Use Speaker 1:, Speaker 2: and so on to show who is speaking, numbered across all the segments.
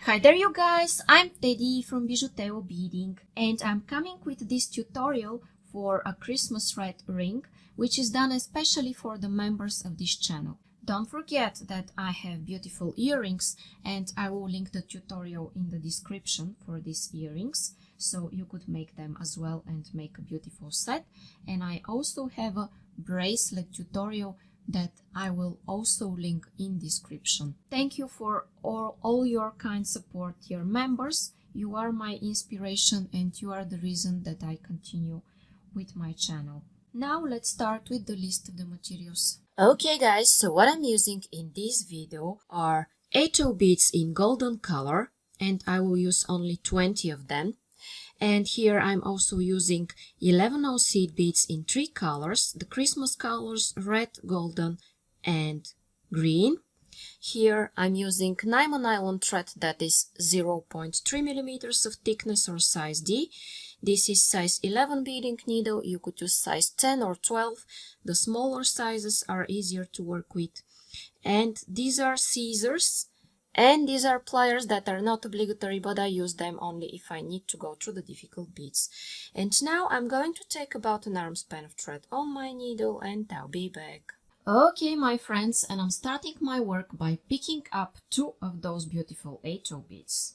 Speaker 1: Hi there you guys, I'm Teddy from BijuTeo Beading and I'm coming with this tutorial for a Christmas wreath ring which is done especially for the members of this channel. Don't forget that I have beautiful earrings and I will link the tutorial in the description for these earrings so you could make them as well and make a beautiful set. And I also have a bracelet tutorial that I will also link in description. Thank you for all your kind support, dear members. You are my inspiration and you are the reason that I continue with my channel. Now let's start with the list of the materials. Okay guys, so what I'm using in this video are 8 beads in golden color and I will use only 20 of them. And here I'm also using 11 seed beads in 3 colors, the Christmas colors, red, golden and green. Here I'm using Nymo Nylon Thread that is 0.3 millimeters of thickness or size D. This is size 11 beading needle, you could use size 10 or 12. The smaller sizes are easier to work with. And these are scissors. And these are pliers that are not obligatory, but I use them only if I need to go through the difficult beads. And now I'm going to take about an arm span of thread on my needle and I'll be back. Okay, my friends, and I'm starting my work by picking up 2 of those beautiful 8 beads.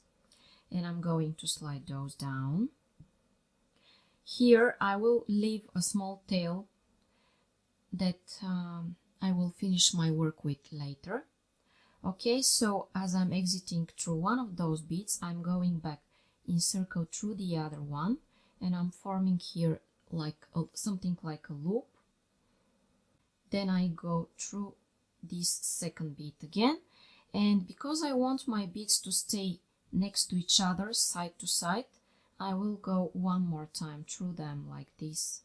Speaker 1: And I'm going to slide those down. Here I will leave a small tail that I will finish my work with later. Okay, so as I'm exiting through one of those beads, I'm going back in circle through the other one and I'm forming here like something like a loop. Then I go through this second bead again, and because I want my beads to stay next to each other, side to side, I will go one more time through them like this.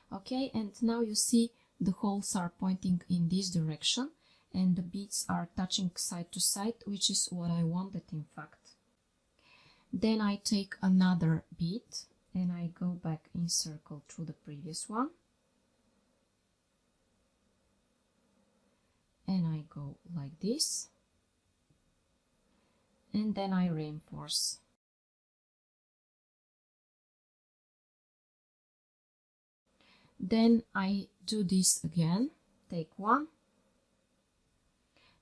Speaker 1: Okay, and now you see the holes are pointing in this direction and the beads are touching side to side, which is what I wanted in fact. Then I take another bead and I go back in circle through the previous one. And I go like this. And then I reinforce. Then I do this again, take one,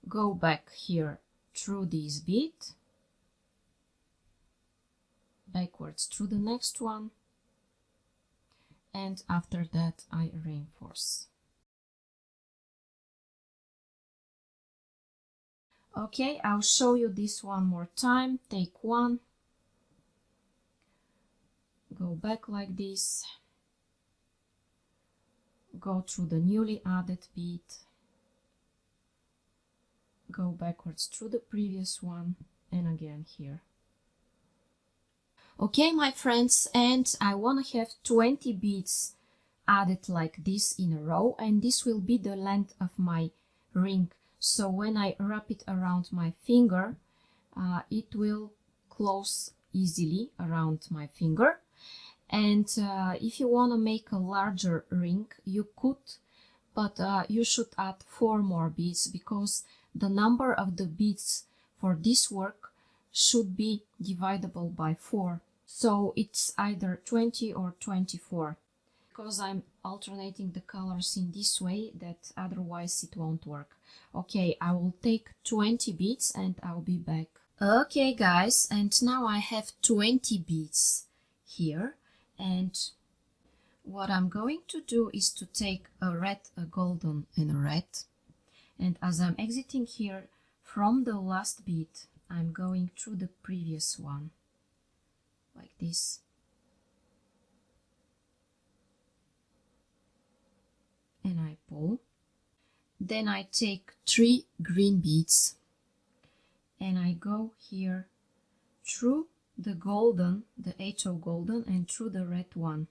Speaker 1: go back here through this bead, backwards through the next one, and after that I reinforce. Okay, I'll show you this one more time. Take one, go back like this, go through the newly added bead, go backwards through the previous one, and again here. Okay, my friends, and I want to have 20 beads added like this in a row, and this will be the length of my ring. So when I wrap it around my finger, it will close easily around my finger. And if you want to make a larger ring, you could, but you should add 4 more beads because the number of the beads for this work should be dividable by 4. So it's either 20 or 24. Because I'm alternating the colors in this way, that otherwise it won't work. Okay, I will take 20 beads and I'll be back. Okay guys, and now I have 20 beads here. And what I'm going to do is to take a red, a golden and a red. And as I'm exiting here from the last bead, I'm going through the previous one, like this. And I pull. Then I take 3 green beads and I go here through the golden, the 8 golden, and through the red one.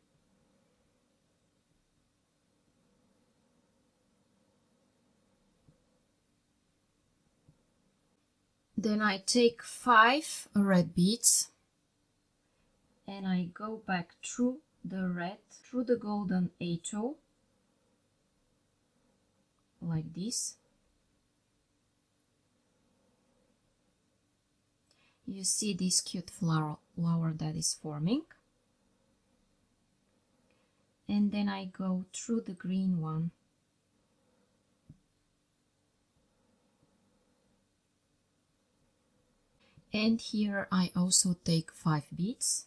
Speaker 1: Then I take 5 red beads and I go back through the red, through the golden 8 like this. you see this cute flower that is forming. And then I go through the green one. And here I also take 5 beads.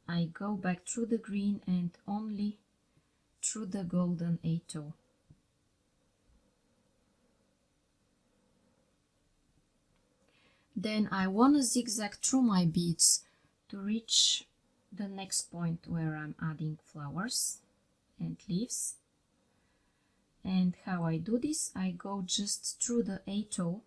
Speaker 1: I go back through the green and only through the golden 8-0. Then I want to zigzag through my beads to reach the next point where I'm adding flowers and leaves. And how I do this, I go just through the 8-0.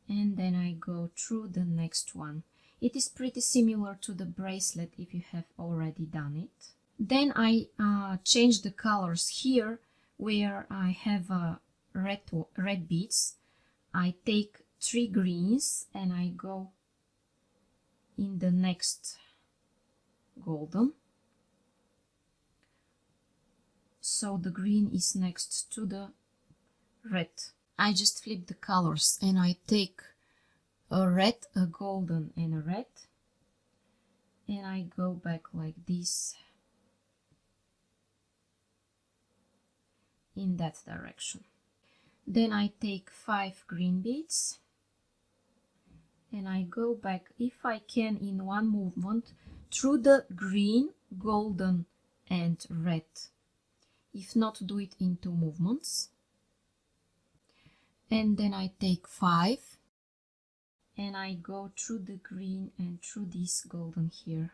Speaker 1: And then I go through the next one. It is pretty similar to the bracelet if you have already done it. Then I change the colors here where I have red beads. I take 3 greens and I go in the next golden. So the green is next to the red. I just flip the colors and I take a red, a golden and a red, and I go back like this in that direction. Then I take 5 green beads and I go back, if I can, in one movement through the green, golden and red. If not, do it in 2 movements. And then I take 5 and I go through the green and through this golden here.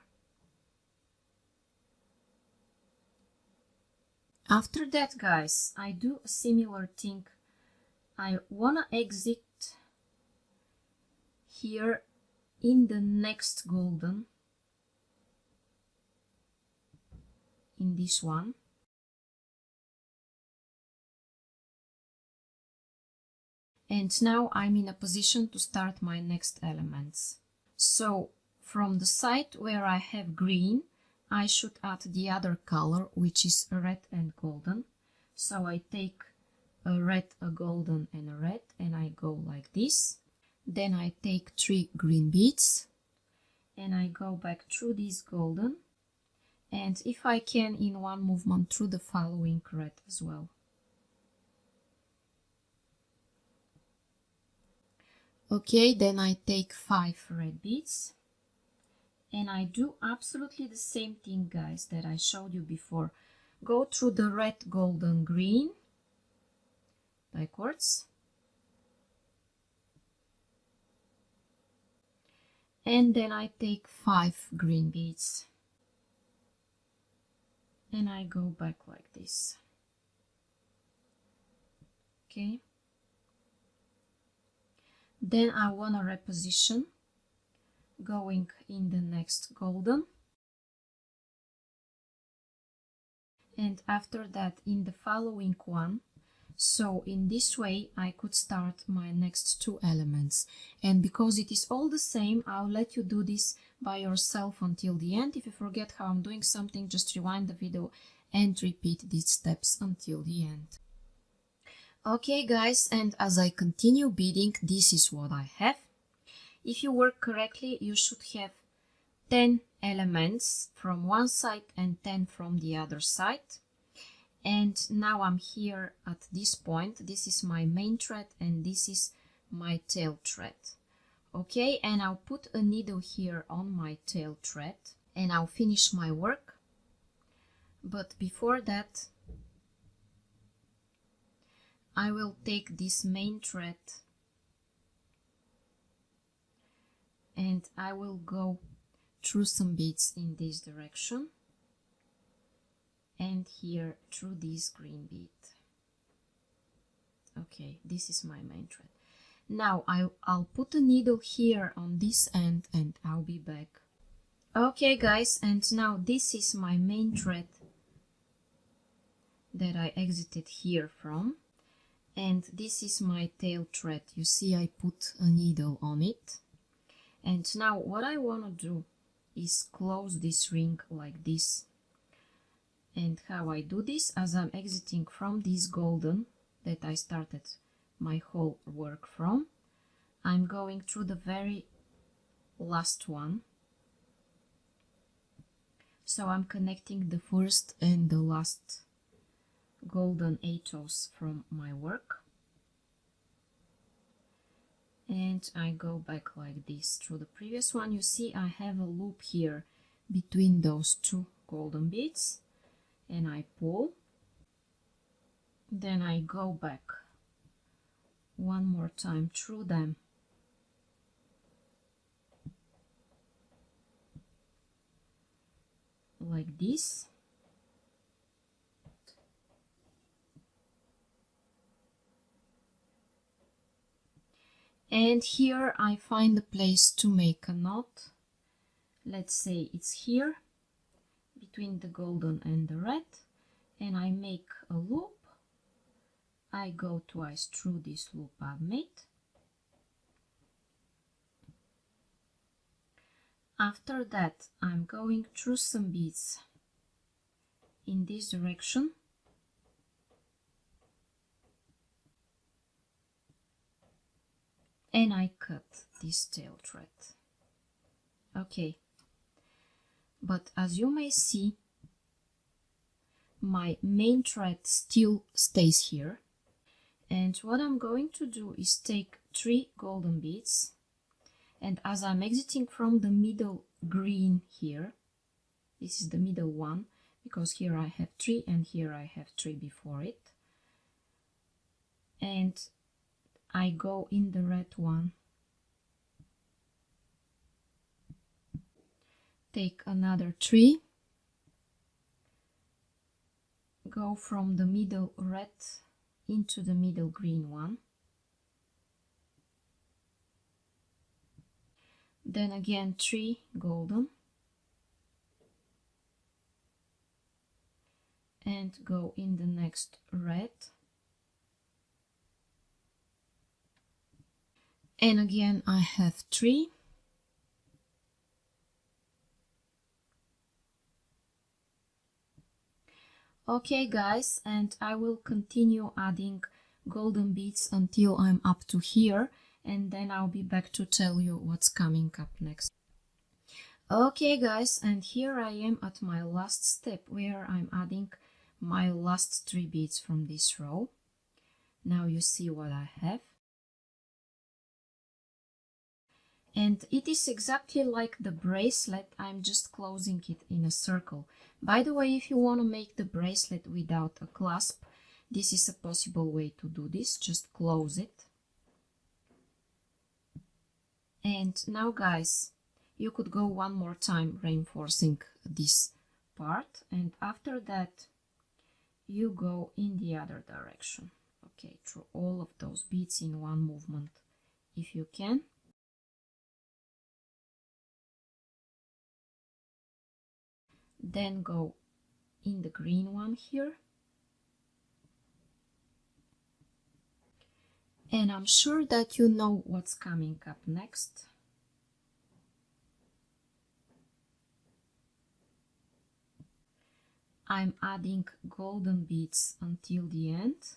Speaker 1: After that, guys, I do a similar thing. I wanna exit here in the next golden, in this one. And now I'm in a position to start my next elements. So from the side where I have green, I should add the other color, which is red and golden. So I take a red, a golden and a red, and I go like this. Then I take 3 green beads and I go back through this golden, and if I can, in one movement through the following red as well. Okay, then I take 5 red beads and I do absolutely the same thing, guys, that I showed you before. Go through the red, golden, green backwards, and then I take 5 green beads and I go back like this. Okay. Then I want to reposition, going in the next golden, and after that in the following one. So in this way I could start my next 2 elements, and because it is all the same, I'll let you do this by yourself until the end. If you forget how I'm doing something, just rewind the video and repeat these steps until the end. Okay, guys, and as I continue beading, this is what I have. If you work correctly, you should have 10 elements from one side and 10 from the other side. And now I'm here at this point. This is my main thread and this is my tail thread. Okay, and I'll put a needle here on my tail thread and I'll finish my work. But before that, I will take this main thread and I will go through some beads in this direction and here through this green bead. Okay, this is my main thread. Now I'll put a needle here on this end and I'll be back. Okay, guys, and now this is my main thread that I exited here from. And this is my tail thread. You see, I put a needle on it. And now what I want to do is close this ring like this. And how I do this, as I'm exiting from this golden that I started my whole work from, I'm going through the very last one. So I'm connecting the first and the last golden ethos from my work. And I go back like this through the previous one. You see I have a loop here between those two golden beads, and I pull. Then I go back one more time through them. Like this. And here I find a place to make a knot. Let's say it's here between the golden and the red, and I make a loop. I go twice through this loop I've made. After that, I'm going through some beads in this direction. And I cut this tail thread. Okay. But as you may see, my main thread still stays here. And what I'm going to do is take 3 golden beads, and as I'm exiting from the middle green here, this is the middle one, because here I have 3 and here I have 3 before it, and I go in the red one, take another 3, go from the middle red into the middle green one, then again 3 golden, and go in the next red, and again I have 3, okay guys, and I will continue adding golden beads until I'm up to here, and then I'll be back to tell you what's coming up next. Okay guys, and here I am at my last step where I'm adding my last 3 beads from this row. Now you see what I have. And it is exactly like the bracelet, I'm just closing it in a circle. By the way, if you want to make the bracelet without a clasp, this is a possible way to do this, just close it. And now guys, you could go one more time reinforcing this part, and after that you go in the other direction. Okay, through all of those beads in one movement if you can. Then go in the green one here. And I'm sure that you know what's coming up next. I'm adding golden beads until the end.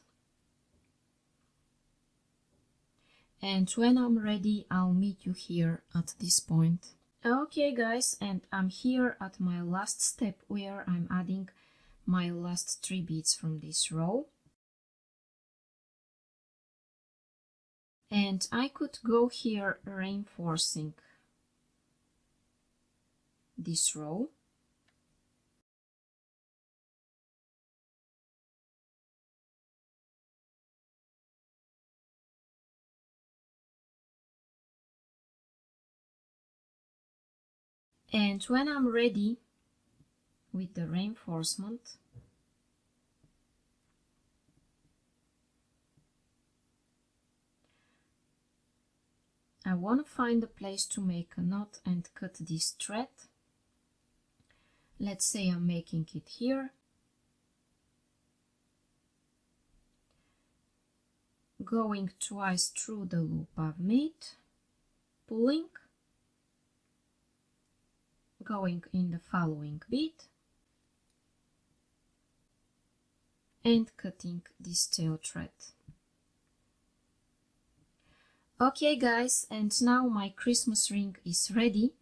Speaker 1: And when I'm ready, I'll meet you here at this point. Okay guys, and I'm here at my last step where I'm adding my last 3 beads from this row. And I could go here reinforcing this row. And when I'm ready with the reinforcement, I want to find a place to make a knot and cut this thread. Let's say I'm making it here. Going twice through the loop I've made, pulling, going in the following bead, and cutting this tail thread. Okay guys, and now my Christmas ring is ready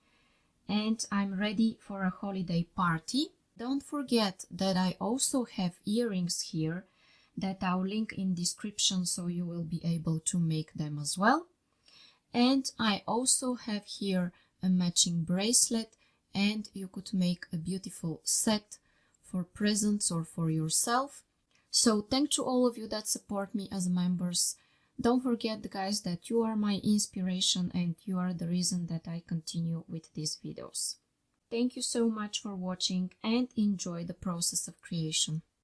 Speaker 1: and I'm ready for a holiday party. Don't forget that I also have earrings here that I'll link in description so you will be able to make them as well. And I also have here a matching bracelet, and you could make a beautiful set for presents or for yourself. So thanks to all of you that support me as members. Don't forget guys that you are my inspiration and you are the reason that I continue with these videos. Thank you so much for watching and enjoy the process of creation.